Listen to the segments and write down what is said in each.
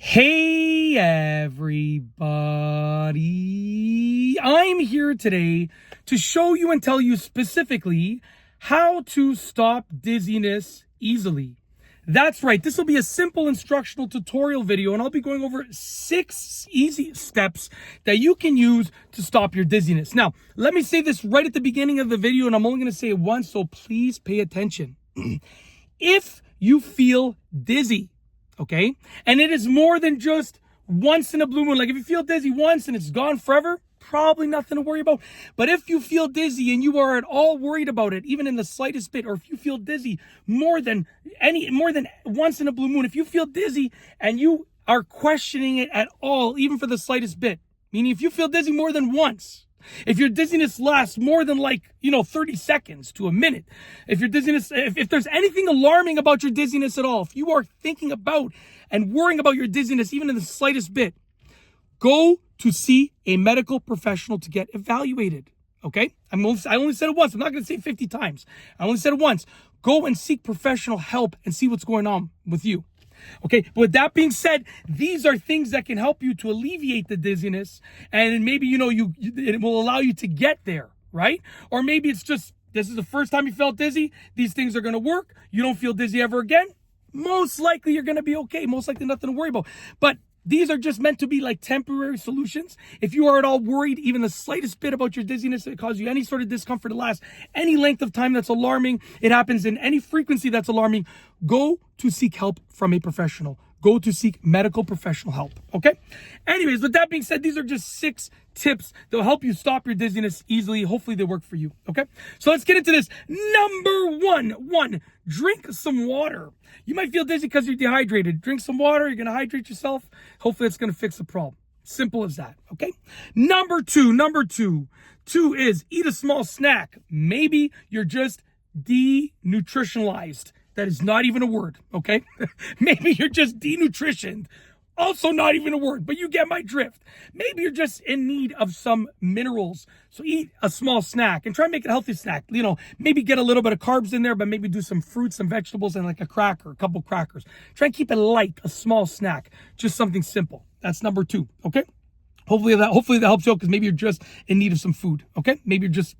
Hey everybody, I'm here today to show you and tell you specifically how to stop dizziness easily. That's right, this will be a simple instructional tutorial video and I'll be going over 6 easy steps that you can use to stop your dizziness. Now, let me say this right at the beginning of the video and I'm only going to say it once, so please pay attention. If you feel dizzy, okay, and it is more than just once in a blue moon, like if you feel dizzy once and it's gone forever, probably nothing to worry about. But if you feel dizzy and you are at all worried about it, even in the slightest bit, or if you feel dizzy more than once in a blue moon, if you feel dizzy and you are questioning it at all, even for the slightest bit, meaning if you feel dizzy more than once, if your dizziness lasts more than 30 seconds to a minute, if there's anything alarming about your dizziness at all, if you are thinking about and worrying about your dizziness even in the slightest bit, go to see a medical professional to get evaluated. Okay? I only said it once. I'm not going to say it 50 times. I only said it once. Go and seek professional help and see what's going on with you. Okay, but with that being said, these are things that can help you to alleviate the dizziness, and maybe it will allow you to get there, right? Or maybe it's just this is the first time you felt dizzy. These things are going to work. You don't feel dizzy ever again. Most likely you're going to be okay. Most likely nothing to worry about. But these are just meant to be like temporary solutions. If you are at all worried, even the slightest bit about your dizziness, it causes you any sort of discomfort to last any length of time that's alarming, it happens in any frequency that's alarming, go to seek help from a professional. Go to seek medical professional help, okay? Anyways, with that being said, these are just 6 tips that will help you stop your dizziness easily. Hopefully they work for you, okay? So let's get into this. Number one, drink some water. You might feel dizzy because you're dehydrated. Drink some water. You're going to hydrate yourself. Hopefully it's going to fix the problem. Simple as that, okay? Number two is eat a small snack. Maybe you're just denutritionalized. That is not even a word, okay? Maybe you're just denutritioned. Also not even a word, but you get my drift. Maybe you're just in need of some minerals. So eat a small snack and try and make it a healthy snack. Maybe get a little bit of carbs in there, but maybe do some fruits, some vegetables, and like a cracker, a couple crackers. Try and keep it light, a small snack, just something simple. That's number 2, okay? Hopefully that helps you out because maybe you're just in need of some food, okay? Maybe you're just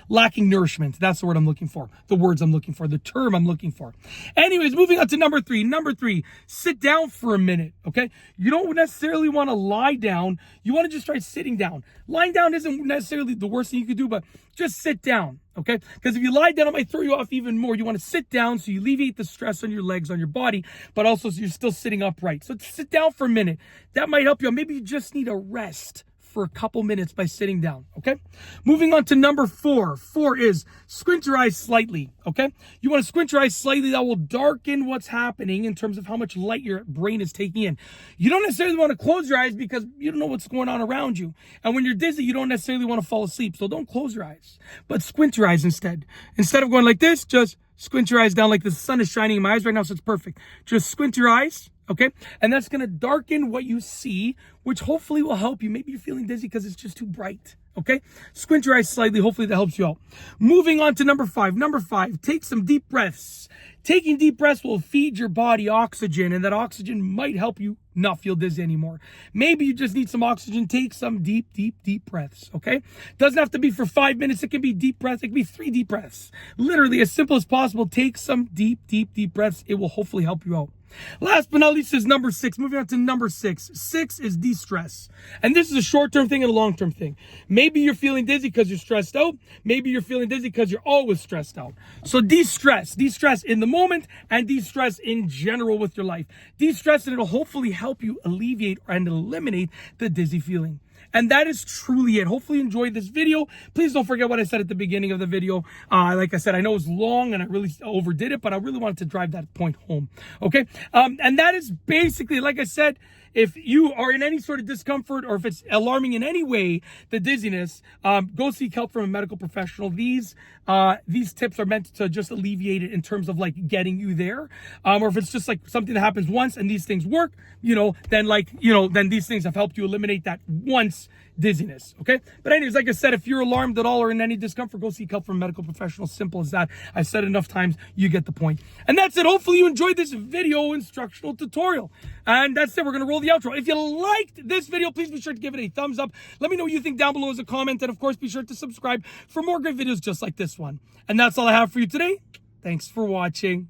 lacking nourishment. That's the word I'm looking for. The words I'm looking for. The term I'm looking for. Anyways, moving on to number 3. Number 3, sit down for a minute, okay? You don't necessarily want to lie down. You want to just try sitting down. Lying down isn't necessarily the worst thing you could do, but just sit down, okay? Because if you lie down, it might throw you off even more. You want to sit down so you alleviate the stress on your legs, on your body, but also so you're still sitting upright. So sit down for a minute. That might help you out. Maybe you just need a rest for a couple minutes by sitting down, okay? Moving on to number 4. 4 is squint your eyes slightly, okay? You want to squint your eyes slightly. That will darken what's happening in terms of how much light your brain is taking in. You don't necessarily want to close your eyes because you don't know what's going on around you. And when you're dizzy, you don't necessarily want to fall asleep. So don't close your eyes, but squint your eyes instead. Instead of going like this, just squint your eyes down like the sun is shining in my eyes right now, so it's perfect. Just squint your eyes. Okay, and that's going to darken what you see, which hopefully will help you. Maybe you're feeling dizzy because it's just too bright. Okay, squint your eyes slightly. Hopefully that helps you out. Moving on to number 5. Number 5, take some deep breaths. Taking deep breaths will feed your body oxygen, and that oxygen might help you not feel dizzy anymore. Maybe you just need some oxygen. Take some deep breaths, okay? Doesn't have to be for 5 minutes. It can be deep breaths. It can be 3 deep breaths. Literally, as simple as possible, take some deep breaths. It will hopefully help you out. Last but not least is number 6. Moving on to number 6. 6 is de-stress. And this is a short-term thing and a long-term thing. Maybe you're feeling dizzy because you're stressed out. Maybe you're feeling dizzy because you're always stressed out. So de-stress. De-stress in the moment and de-stress in general with your life. De-stress, and it'll hopefully help you alleviate and eliminate the dizzy feeling. And that is truly it. Hopefully you enjoyed this video. Please don't forget what I said at the beginning of the video. Like I said, I know it was long and I really overdid it, but I really wanted to drive that point home. Okay? And that is basically, like I said, if you are in any sort of discomfort or if it's alarming in any way, the dizziness, go seek help from a medical professional. These tips are meant to just alleviate it in terms of like getting you there. Or if it's just like something that happens once and these things work, then these things have helped you eliminate that once dizziness. Okay. But anyways, like I said, if you're alarmed at all or in any discomfort, go seek help from a medical professional. Simple as that. I've said enough times, you get the point. And that's it. Hopefully you enjoyed this video instructional tutorial. And that's it. We're going to roll the outro. If you liked this video, please be sure to give it a thumbs up. Let me know what you think down below as a comment. And of course, be sure to subscribe for more great videos just like this one. And that's all I have for you today. Thanks for watching.